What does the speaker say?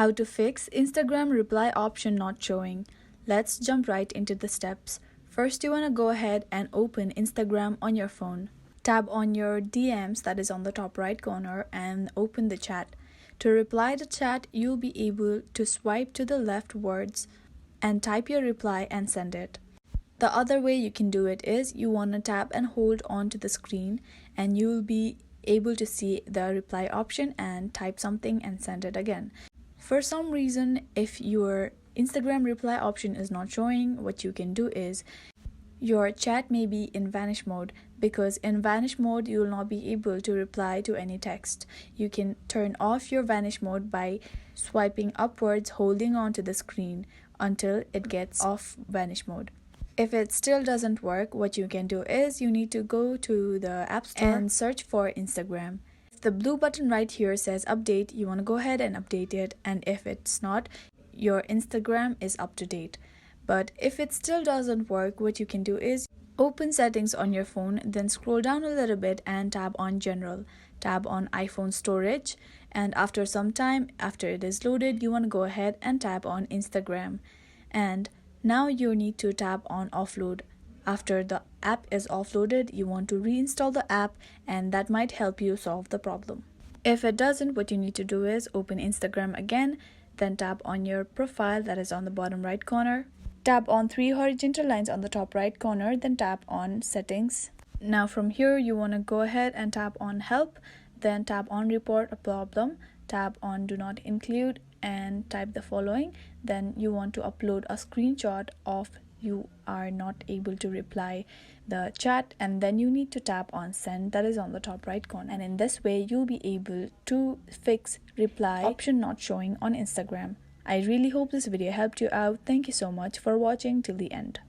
How to fix Instagram reply option not showing. Let's jump right into the steps. First, you want to go ahead and open Instagram on your phone. Tap on your DMs, that is on the top right corner, and open the chat. To reply the chat, you'll be able to swipe to the left words and type your reply and send it. The other way you can do it is you want to tap and hold onto the screen, and you'll be able to see the reply option and type something and send it again. For some reason, if your Instagram reply option is not showing, what you can do is your chat may be in vanish mode, because in vanish mode you will not be able to reply to any text. You can turn off your vanish mode by swiping upwards, holding on to the screen until it gets off vanish mode. If it still doesn't work, what you can do is you need to go to the App Store and search for Instagram. If the blue button right here says update, you want to go ahead and update it, and if it's not, your Instagram is up to date. But if it still doesn't work, what you can do is open settings on your phone, then scroll down a little bit and tap on general. Tap on iPhone storage, and after some time, after it is loaded, you want to go ahead and tap on Instagram. And now you need to tap on offload. After the app is offloaded, you want to reinstall the app, and that might help you solve the problem. If it doesn't, what you need to do is open Instagram again, then tap on your profile, that is on the bottom right corner. Tap on 3 horizontal lines on the top right corner, then tap on settings. Now from here you want to go ahead and tap on help, then tap on report a problem, tap on do not include, and type the following. Then you want to upload a screenshot of you are not able to reply the chat, and then you need to tap on send, that is on the top right corner. And in this way you'll be able to fix reply option not showing on Instagram. I really hope this video helped you out. Thank you so much for watching till the end.